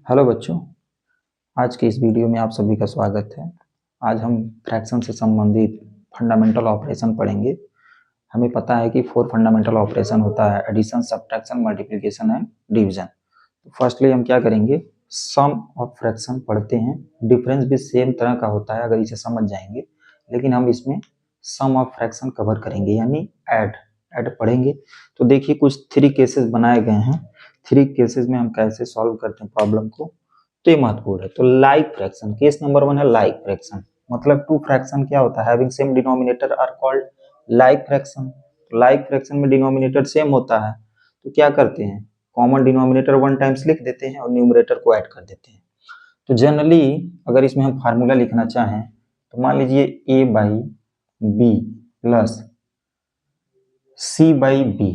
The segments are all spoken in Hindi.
हेलो बच्चों, आज के इस वीडियो में आप सभी का स्वागत है। आज हम फ्रैक्शन से संबंधित फंडामेंटल ऑपरेशन पढ़ेंगे। हमें पता है कि 4 फंडामेंटल ऑपरेशन होता है: addition, subtraction, multiplication and division. तो फर्स्टली हम क्या करेंगे, सम ऑफ फ्रैक्शन पढ़ते हैं। डिफरेंस भी सेम तरह का होता है अगर इसे समझ जाएंगे, लेकिन हम इसमें सम ऑफ फ्रैक्शन कवर करेंगे यानी ऐड पढ़ेंगे। तो देखिए कुछ 3 केसेस बनाए गए हैं। 3 केसेस में हम कैसे सॉल्व करते हैं प्रॉब्लम को, तो ये महत्वपूर्ण है। तो लाइक फ्रैक्शन, केस नंबर 1 है लाइक फ्रैक्शन, मतलब 2 फ्रैक्शन क्या होता है, having same denominator are called like fraction. Like fraction में डिनोमिनेटर सेम होता है, तो क्या करते हैं, कॉमन डिनोमिनेटर 1 टाइम्स लिख देते हैं और न्यूमरेटर को ऐड कर देते हैं। तो जनरली अगर इसमें हम फार्मूला लिखना चाहें तो मान लीजिए a by b plus c by b,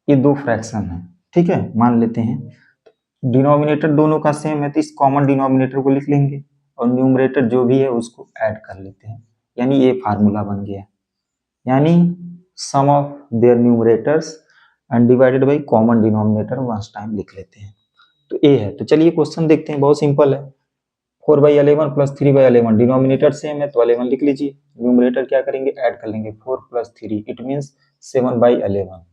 ये 2 फ्रैक्शन है, ठीक है। मान लेते हैं डिनोमिनेटर दोनों का सेम है तो इस कॉमन डिनोमिनेटर को लिख लेंगे और न्यूमरेटर जो भी है उसको ऐड कर लेते हैं, यानी ये फार्मूला बन गया। यानी sum of their numerators and divided by common denominator once time लिख लेते हैं। तो ए है। तो चलिए क्वेश्चन देखते हैं, बहुत सिंपल है। 4/11 प्लस 3/11, डिनोमिनेटर सेम है तो 11 लिख लीजिए, न्यूमरेटर क्या करेंगे, ऐड कर लेंगे 4 प्लस 3, इट मीन्स 7/11।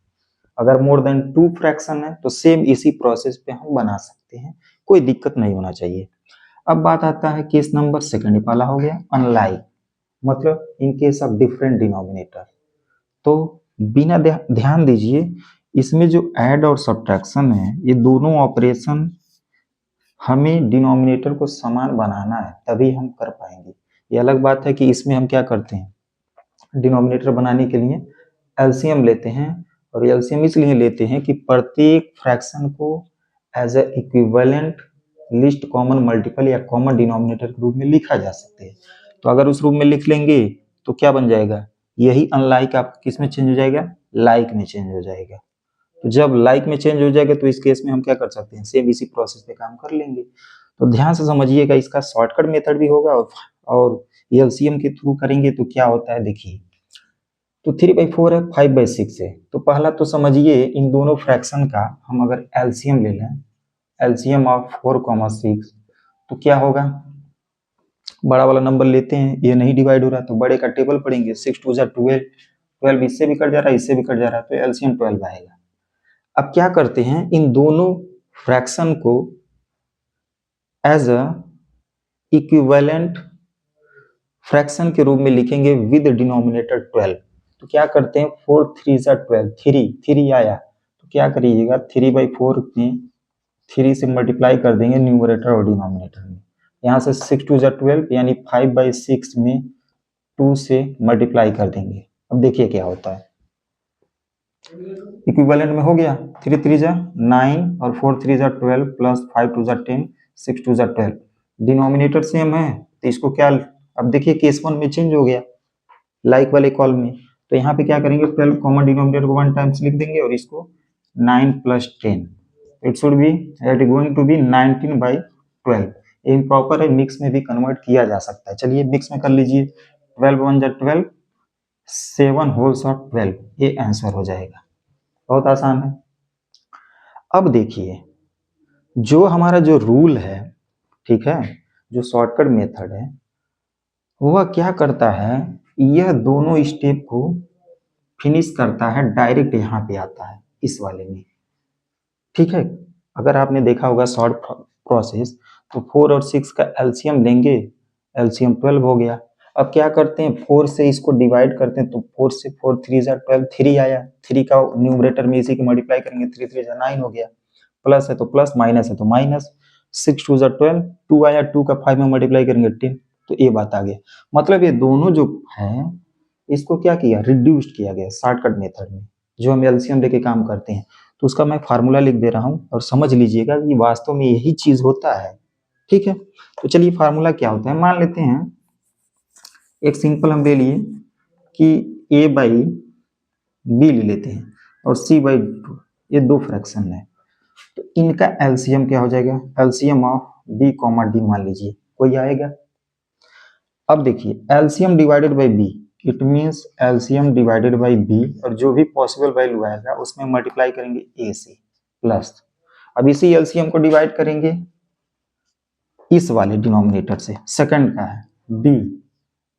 अगर मोर देन 2 फ्रैक्शन है तो सेम इसी प्रोसेस पे हम बना सकते हैं, कोई दिक्कत नहीं होना चाहिए। अब बात आता है केस नंबर सेकंड वाला, हो गया अनलाइक, मतलब in case of different denominator. तो बिना ध्यान दीजिए, इसमें जो ऐड और सब्ट्रैक्शन है ये दोनों ऑपरेशन हमें डिनोमिनेटर को समान बनाना है तभी हम कर पाएंगे। ये अलग बात है कि इसमें हम क्या करते हैं, डिनोमिनेटर बनाने के लिए एलसीएम लेते हैं, और एलसीएम इसलिए लेते हैं कि प्रत्येक फ्रैक्शन को as a equivalent least common multiple या कॉमन डिनोमिनेटर के रूप में लिखा जा सकते हैं। तो अगर उस रूप में लिख लेंगे तो क्या बन जाएगा, यही अनलाइक आपका किस में चेंज हो जाएगा, लाइक में चेंज हो जाएगा। तो जब लाइक में चेंज हो जाएगा तो इस केस में हम क्या कर सकते हैं, सेम इसी प्रोसेस पे काम कर लेंगे। तो ध्यान से समझिएगा, इसका शॉर्टकट मेथड भी होगा और एलसीएम के थ्रू करेंगे तो क्या होता है देखिए। तो 3/4 है, 5/6 है। तो पहला तो समझिए इन दोनों फ्रैक्शन का हम अगर एलसीएम ले लें, एलसीएम ऑफ 4,6, तो क्या होगा, बड़ा वाला नंबर लेते हैं, ये नहीं डिवाइड हो रहा तो बड़े का टेबल पढ़ेंगे, 6 2 12, 12 इससे भी कट जा रहा है, इससे भी कट जा रहा है, तो एलसीएम 12 आएगा। अब क्या करते हैं, इन दोनों फ्रैक्शन को एज अ इक्विवेलेंट फ्रैक्शन के रूप में लिखेंगे विद डिनोमिनेटर 12। तो क्या करते हैं, 4 3 12, 3 आया तो क्या करिएगा, 3/4 में 3 से मल्टीप्लाई कर देंगे न्यूमरेटर और डिनोमिनेटर में। यहाँ से 6 2 12 यानी 5/6 में 2 से मल्टीप्लाई कर देंगे। अब देखिए क्या होता है, इक्विवेलेंट में हो गया, 3 3 9 और 4 3 12 प्लस 5 2 10, 6 2 12। डिनोमिनेटर सेम है तो इसको क्या, अब देखिए केस 1 में चेंज हो गया लाइक वाले कॉल में, तो यहाँ पे क्या करेंगे, 12 कॉमन डिनोमिनेटर को 1 टाइम्स लिख देंगे और इसको 9 plus 10, it should be it is going to be 19/12। Improper है, मिक्स में भी कन्वर्ट किया जा सकता है। चलिए मिक्स में कर लीजिए, 12 1 12, 7 होल्स ऑफ 12, ये आंसर हो जाएगा। बहुत आसान है। अब देखिए जो हमारा जो रूल है, ठीक है, जो शॉर्टकट मेथड है वह क्या करता है, यह दोनों स्टेप को फिनिश करता है, डायरेक्ट यहाँ पे आता है इस वाले में, ठीक है। अगर आपने देखा होगा शॉर्ट प्रोसेस, तो 4 और 6 का एलसीएम लेंगे, एलसीएम 12 हो गया। अब क्या करते हैं, 4 से इसको डिवाइड करते हैं, तो 4 से 4 3 12, 3 आया, 3 का न्यूमरेटर में इसी को मल्टीप्लाई करेंगे, 3 3 9 हो गया, प्लस है तो प्लस, माइनस है तो माइनस, 6 2 12, 2 आया, 2 का 5 में मल्टीप्लाई करेंगे 10, तो ये बात आ गया। मतलब ये दोनों जो है इसको क्या किया, रिड्यूस्ड किया गया शॉर्टकट मेथड में, जो हम एलसीएम लेके काम करते हैं। तो उसका मैं फार्मूला लिख दे रहा हूँ और समझ लीजिएगा कि वास्तव में यही चीज होता है, ठीक है। तो चलिए फार्मूला क्या होता है, मान लेते हैं एक सिंपल हम ले लिए कि a बाई बी ले लेते हैं और c/2, ये 2 फ्रैक्शन है। तो इनका एलसीएम क्या हो जाएगा, LCM of b comma d मान लीजिए कोई आएगा। अब देखिए LCM divided by b, it means LCM divided by b, और जो भी पॉसिबल वैल्यू आएगा उसमें मल्टीप्लाई करेंगे ए से प्लस। अब इसी एलसीएम को डिवाइड करेंगे इस वाले डिनोमिनेटर से, सेकंड का है b,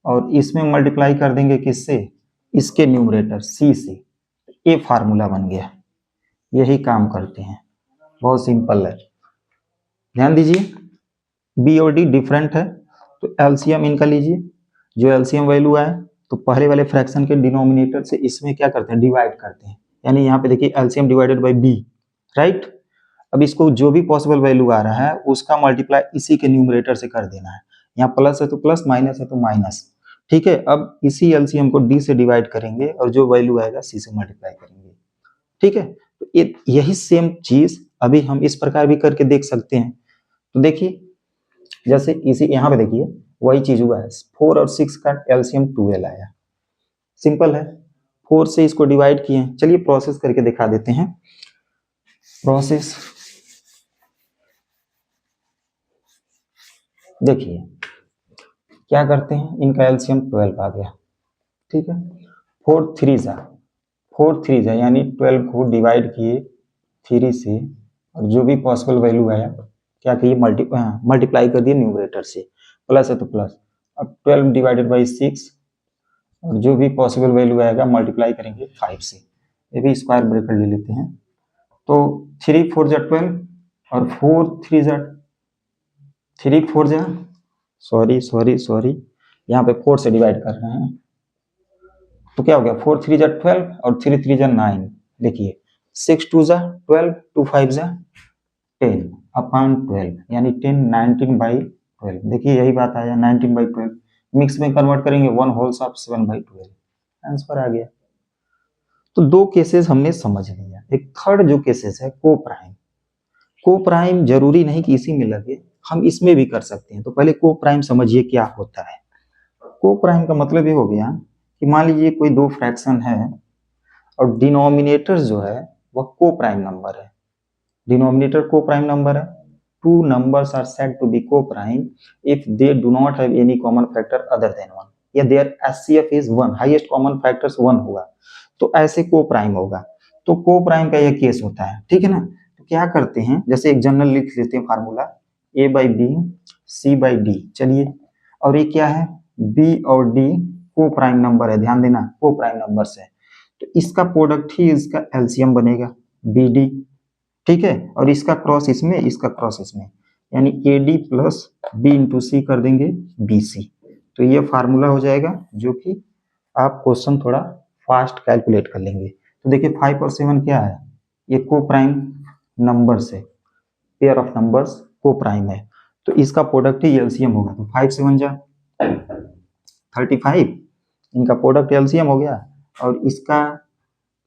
और इसमें मल्टीप्लाई कर देंगे किससे, इसके न्यूमरेटर c से, ये फार्मूला बन गया। यही काम करते हैं, बहुत सिंपल है। ध्यान दीजिए, b और d डिफरेंट है, तो एलसीएम इनका लीजिए। जो एलसीएम वैल्यू आए तो पहले वाले फ्रैक्शन के डिनोमिनेटर से इसमें क्या करते हैं, डिवाइड करते हैं। यानी यहाँ पे देखिए LCM divided by b, right. अब इसको जो भी पॉसिबल वैल्यू आ रहा है उसका मल्टीप्लाई इसी के न्यूमरेटर से कर देना है। यहाँ प्लस है तो प्लस, माइनस है तो माइनस, ठीक है। अब इसी एलसीएम को d से डिवाइड करेंगे और जो वैल्यू आएगा c से मल्टीप्लाई करेंगे, ठीक है। तो यही सेम चीज अभी हम इस प्रकार भी करके देख सकते हैं। तो देखिए, जैसे इसी यहाँ पे देखिए वही चीज हुआ है, 4 और 6 का एलसीएम 12 आया, सिंपल है। 4 से इसको डिवाइड किए, चलिए प्रोसेस करके दिखा देते हैं। प्रोसेस देखिए क्या करते हैं, इनका एलसीएम 12 आ गया, ठीक है। 4 3 जा यानी 12 को डिवाइड किए 3 से, और जो भी पॉसिबल वैल्यू आया क्या किए, मल्टीप्लाई कर दिए न्यूमरेटर से, प्लस है तो प्लस। अब 12 डिवाइडेड बाई 6, और जो भी पॉसिबल वैल्यू आएगा मल्टीप्लाई करेंगे 5 से। ये भी स्क्वायर ब्रैकेट ले लेते हैं, तो 3 4 जा 12 और 4 3 जा 3 4 जा सॉरी यहाँ पे 4 से डिवाइड कर रहे हैं, तो क्या हो गया, 4 3 जा 12 और 3 3 जा 9। देखिए 6 2 जा 12, 2 5 जा 10 अपॉन 12, यानी 10 19 बाई 12। देखिए यही बात आया, 19 बाई 12 मिक्स में कन्वर्ट करेंगे 1 होल्स ऑफ 7 बाई 12, आंसर आ गया। तो दो केसेस हमने समझ लिया। एक थर्ड जो केसेस है को प्राइम, को प्राइम जरूरी नहीं कि इसी में लगे, हम इसमें भी कर सकते हैं। तो पहले को प्राइम समझिए क्या होता है। को प्राइम का मतलब ये हो गया कि मान लीजिए कोई दो फ्रैक्शन है और डिनोमिनेटर जो है वह को प्राइम नंबर है, डिनोमिनेटर को प्राइम नंबर है। Two numbers are said to be coprime if they do not have any common factor other than 1, या their HCF is 1, highest common factors 1 हुआ तो ऐसे को प्राइम होगा। तो को प्राइम का यह केस होता है, ठीक है ना। तो क्या करते हैं, जैसे एक जनरल लिख लेते हैं formula, a by b c by d. चलिए, और ये क्या है, b और d को प्राइम नंबर है, ध्यान देना को प्राइम नंबर है, तो इसका प्रोडक्ट ही इसका एलसीएम बनेगा bd, ठीक है। और इसका क्रॉस इसमें, इसका क्रॉस इसमें, यानी ad प्लस b इंटू सी कर देंगे bc। तो ये फार्मूला हो जाएगा, जो कि आप क्वेश्चन थोड़ा फास्ट कैलकुलेट कर लेंगे। तो देखिए 5 और 7 क्या है, ये को प्राइम नंबर्स है, पेयर ऑफ नंबर्स को प्राइम है, तो इसका प्रोडक्ट ही एलसीएम होगा। तो 5 7 जा 35, इनका प्रोडक्ट एलसीएम हो गया, और इसका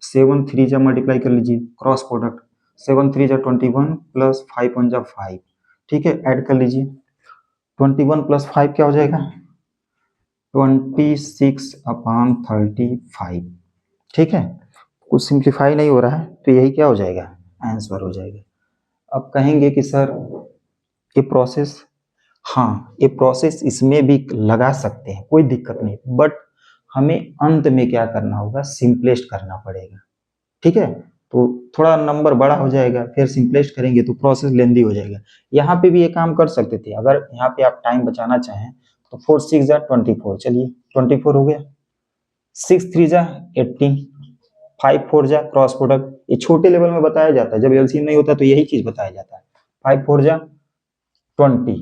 7 3 जा मल्टीप्लाई कर लीजिए, क्रॉस प्रोडक्ट 7 3 जा 21 प्लस 5 1 जा 5, ठीक है। ऐड कर लीजिए, 21 प्लस 5 क्या हो जाएगा, 26 अपॉन 35, ठीक है। कुछ सिंप्लीफाई नहीं हो रहा है, तो यही क्या हो जाएगा, आंसर हो जाएगा। अब कहेंगे कि सर ये प्रोसेस, हाँ ये प्रोसेस इसमें भी लगा सकते हैं, कोई दिक्कत नहीं, बट हमें अंत में क्या करना होगा, सिंपलेस्ट करना पड़ेगा, ठीक है। तो थोड़ा नंबर बड़ा हो जाएगा, फिर सिंपलेस्ट करेंगे तो प्रोसेस लेंदी हो जाएगा। यहाँ पे भी ये काम कर सकते थे, अगर यहाँ पे आप टाइम बचाना चाहें तो 4 6 जा 24, चलिए 24 हो गया, 6 3 जा 18, 5 4 जा क्रॉस प्रोडक्ट, ये छोटे लेवल में बताया जाता है, जब एलसीएम नहीं होता तो यही चीज बताया जाता है। 5 4 जा 20,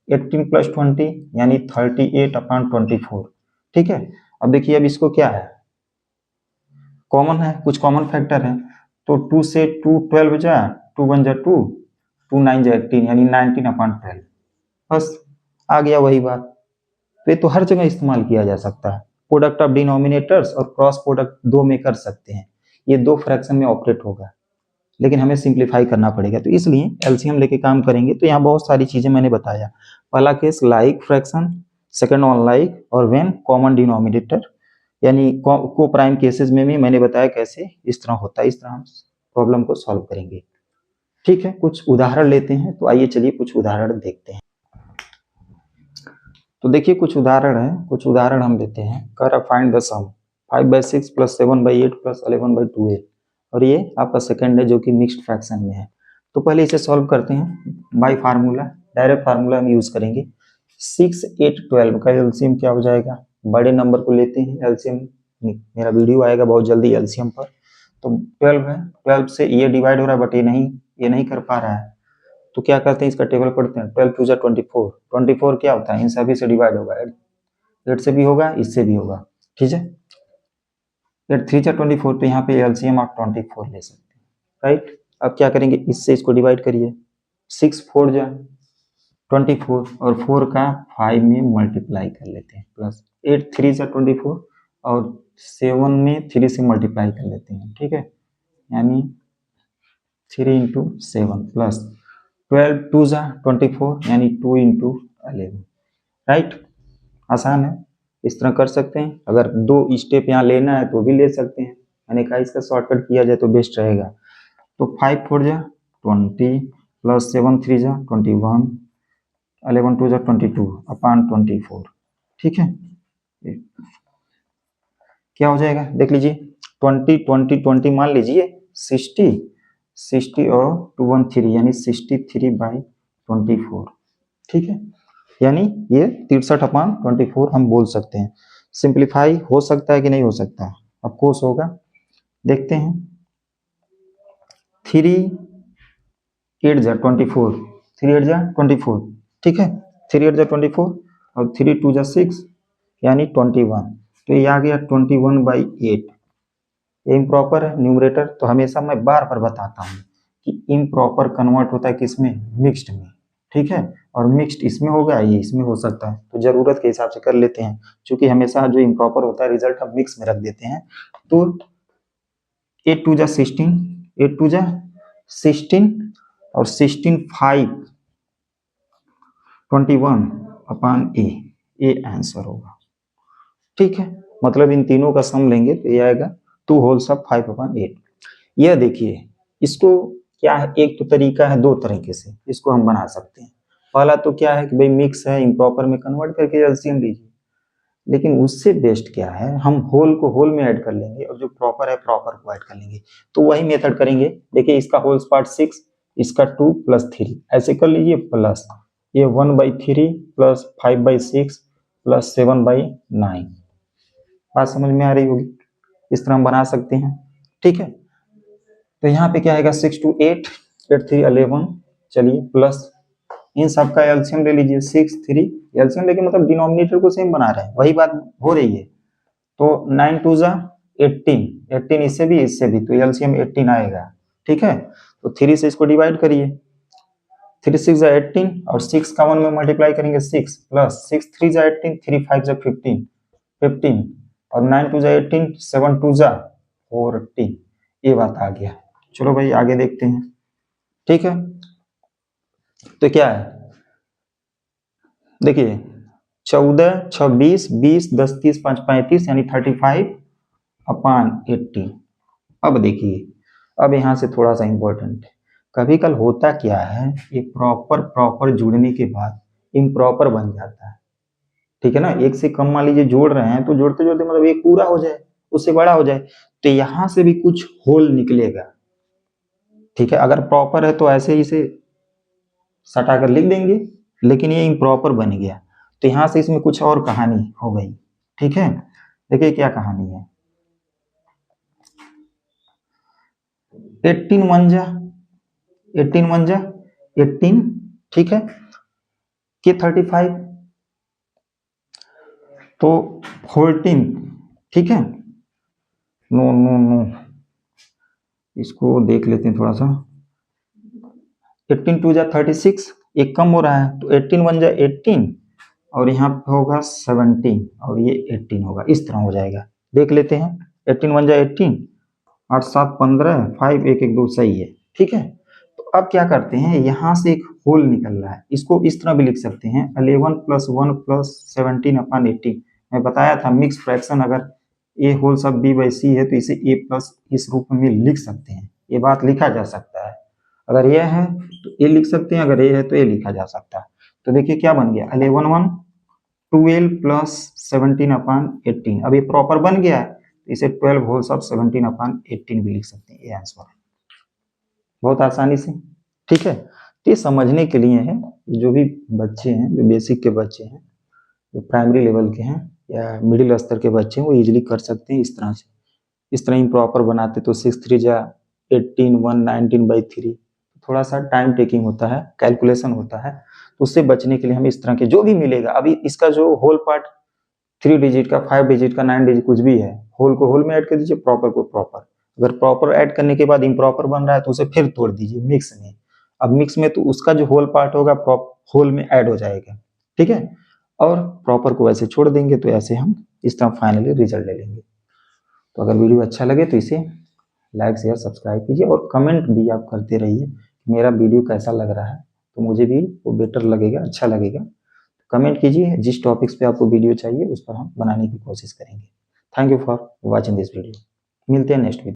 18 प्लस 20 यानी 38 अपॉन 24, ठीक है। अब देखिए, अब इसको क्या है, कॉमन है, कुछ कॉमन फैक्टर है, तो 2 से 2 12 जा, 2 1 जा 2, 2 9 जा 18 यानी 19 अपॉन 12, बस आ गया वही बात। तो ये तो हर जगह इस्तेमाल किया जा सकता है, प्रोडक्ट ऑफ डिनोमिनेटर्स और क्रॉस प्रोडक्ट दो में कर सकते हैं, ये दो फ्रैक्शन में ऑपरेट होगा, लेकिन हमें सिंप्लीफाई करना पड़ेगा, तो इसलिए एलसीएम लेके काम करेंगे। तो यहाँ बहुत सारी चीजें मैंने बताया, पहला case like fraction, second on like, और व्हेन कॉमन डिनोमिनेटर, यानी को प्राइम केसेस में भी मैंने बताया कैसे इस तरह होता है, इस तरह हम प्रॉब्लम को सॉल्व करेंगे, ठीक है। कुछ उदाहरण लेते हैं, तो आइए चलिए कुछ उदाहरण देखते हैं। तो देखिए कुछ उदाहरण है, कुछ उदाहरण हम देते हैं। कर find the sum 5/6 plus 7/8 plus 11/2, और ये आपका सेकंड है जो कि मिक्स्ड फ्रैक्शन में है। तो पहले इसे सॉल्व करते हैं बाय फार्मूला, डायरेक्ट फार्मूला हम यूज करेंगे। 6, 8, 12 का एलसीएम क्या हो जाएगा, बड़े नंबर को लेते हैं एलसीएम, मेरा वीडियो आएगा बहुत जल्दी एलसीएम पर। तो 12 है, 12 से ये डिवाइड हो रहा है बट ये नहीं कर पा रहा है, तो क्या करते हैं इसका टेबल पढ़ते हैं। 12 2 24, 24 क्या होता है, इन सभी से डिवाइड होगा, 8 से भी होगा, इससे भी होगा, ठीक है। 8 3 24, तो यहाँ पे एलसीएम आप 24 ले सकते हैं, राइट। अब क्या करेंगे, इससे इसको डिवाइड करिए, 6 4 24 और 4 का 5 में मल्टीप्लाई कर लेते हैं, प्लस 8 3 24 और 7 में 3 से मल्टीप्लाई कर लेते हैं, ठीक है, यानी 3 इंटू 7 प्लस 12 2 24 यानी 2 इंटू 11, राइट। आसान है, इस तरह कर सकते हैं। अगर 2 स्टेप यहाँ लेना है तो भी ले सकते हैं, मैंने कहा इसका शॉर्टकट किया जाए तो बेस्ट रहेगा। तो 5 4 20 प्लस 7 3 21, 11 2 22 अपॉन 24, ठीक है। क्या हो जाएगा देख लीजिए, 20 20 20 मान लीजिए 60 60 और 2 1 3 यानी 63/24, ठीक है, यानी ये 63/24 हम बोल सकते हैं। सिंप्लीफाई हो सकता है कि नहीं हो सकता, ऑफ कोर्स होगा, देखते हैं। 3 8 24, 3 8 24, ठीक है, 3 8 24 और 3 2 6 यानी 21, तो ये आ गया 21/8। ये इम्प्रॉपर है न्यूमरेटर, तो हमेशा मैं बार बार बताता हूँ कि इम्प्रॉपर कन्वर्ट होता है किसमें, मिक्स्ड में, ठीक है, और मिक्स्ड इसमें होगा, ये इसमें हो सकता है, तो जरूरत के हिसाब से कर लेते हैं, क्योंकि हमेशा जो इम्प्रॉपर होता है रिजल्ट हम मिक्स में रख देते हैं। तो 8 2 16, 8 2 16 और 16 5 21 अपॉन ए आंसर होगा, ठीक है। मतलब इन तीनों का सम लेंगे तो ये आएगा 2 होल सब 5/8। यह देखिए, इसको क्या है, एक तो तरीका है, दो तरीके से इसको हम बना सकते हैं। पहला तो क्या है कि भाई मिक्स है, इम्प्रॉपर में कन्वर्ट करके एलसीएम लीजिए, लेकिन उससे बेस्ट क्या है, हम होल को होल में ऐड कर लेंगे और जो प्रॉपर है प्रॉपर को ऐड कर लेंगे। तो वही मेथड करेंगे, देखिए इसका होल्स पार्ट 6, इसका 2 + 3 ऐसे कर लीजिए, प्लस ये 1/3 प्लस 5/6 प्लस 7/9, बात समझ में आ रही होगी, इस तरह हम बना सकते हैं, ठीक है। तो यहाँ पे क्या आएगा, 6 2 8 8 3 11, चलिए प्लस इन सब का एलसीएम ले लीजिए, 6 3 एलसीएम लेके मतलब डिनोमिनेटर को सेम बना रहे हैं, वही बात हो रही है। तो 9 2 18, 18 इससे भी तो एलसीएम 18 आएगा, ठीक है। तो 3 से इसको डिवाइड करिए, 3 6 18 और 6 का 1 में मल्टीप्लाई करेंगे 6 प्लस 6 3 18, 3 5 15 15 और 9 2 18, 7 2 14, ये बात आ गया। चलो भाई आगे देखते हैं, ठीक है। तो क्या है, देखिए 14 26 20 10 30 5 35 यानी 35/18। अब देखिए, अब यहां से थोड़ा सा इंपॉर्टेंट है, कभी कल होता क्या है, ये प्रॉपर जुड़ने के बाद इम्प्रॉपर बन जाता है, ठीक है ना। एक से कम मान लीजिए जोड़ रहे हैं, तो जोड़ते जोड़ते मतलब एक पूरा हो जाए, उससे बड़ा हो जाए, तो यहां से भी कुछ होल निकलेगा, ठीक है। अगर प्रॉपर है तो ऐसे ही से सटाकर लिख देंगे, लेकिन ये इम्प्रॉपर बन गया, तो यहां से इसमें कुछ और कहानी हो गई, ठीक है। देखिए क्या कहानी है, 18 1 18, ठीक है, के 35 तो 14, ठीक है। नो नो नो, इसको देख लेते हैं थोड़ा सा, 18 2 36, एक कम हो रहा है, तो 18 1 18 और यहाँ पे होगा 17 और ये 18 होगा, इस तरह हो जाएगा, देख लेते हैं। 18 1 18, 8 7 15, 5 1 1 2, सही है, ठीक है। तो अब क्या करते हैं, यहाँ से एक होल निकल रहा है, इसको इस तरह भी लिख सकते हैं, 11 + 1 + 17/18। मैं बताया था मिक्स फ्रैक्शन अगर ए होल सब b/c है तो इसे a प्लस इस रूप में लिख सकते हैं, ये बात लिखा जा सकता है, अगर ये है तो ए लिख सकते हैं, अगर ए है तो ए लिखा जा सकता है। तो देखिए क्या बन गया, 11 1 12 + 17/18, अब ये प्रॉपर बन गया है, तो इसे 12 होल सब 17/18 भी लिख सकते हैं, ये आंसर है, बहुत आसानी से, ठीक है। तो ये समझने के लिए है, जो भी बच्चे हैं, जो बेसिक के बच्चे हैं, जो प्राइमरी लेवल के हैं या मिडिल स्तर के बच्चे हैं, वो इजीली कर सकते हैं इस तरह से। इस तरह इम्प्रॉपर बनाते तो 6 3 जा 18 1 19/3, थोड़ा सा टाइम टेकिंग होता है, कैलकुलेशन होता है, तो उससे बचने के लिए हम इस तरह के जो भी मिलेगा, अभी इसका जो होल पार्ट 3 डिजिट का, 5 डिजिट का, 9 डिजिट कुछ भी है, होल को होल में ऐड कर दीजिए, प्रॉपर को प्रॉपर। अगर प्रॉपर ऐड करने के बाद इम्प्रॉपर बन रहा है तो उसे फिर तोड़ दीजिए मिक्स में। अब मिक्स में तो उसका जो होल पार्ट होगा होल में ऐड हो जाएगा, ठीक है। और प्रॉपर को ऐसे छोड़ देंगे, तो ऐसे हम इस तरह फाइनली रिजल्ट ले लेंगे। तो अगर वीडियो अच्छा लगे तो इसे लाइक शेयर सब्सक्राइब कीजिए और कमेंट भी आप करते रहिए मेरा वीडियो कैसा लग रहा है, तो मुझे भी वो बेटर लगेगा, अच्छा लगेगा। कमेंट कीजिए, जिस टॉपिक्स पे आपको वीडियो चाहिए उस पर हम बनाने की कोशिश करेंगे। Thank you for watching this video. मिलते हैं नेक्स्ट वीडियो।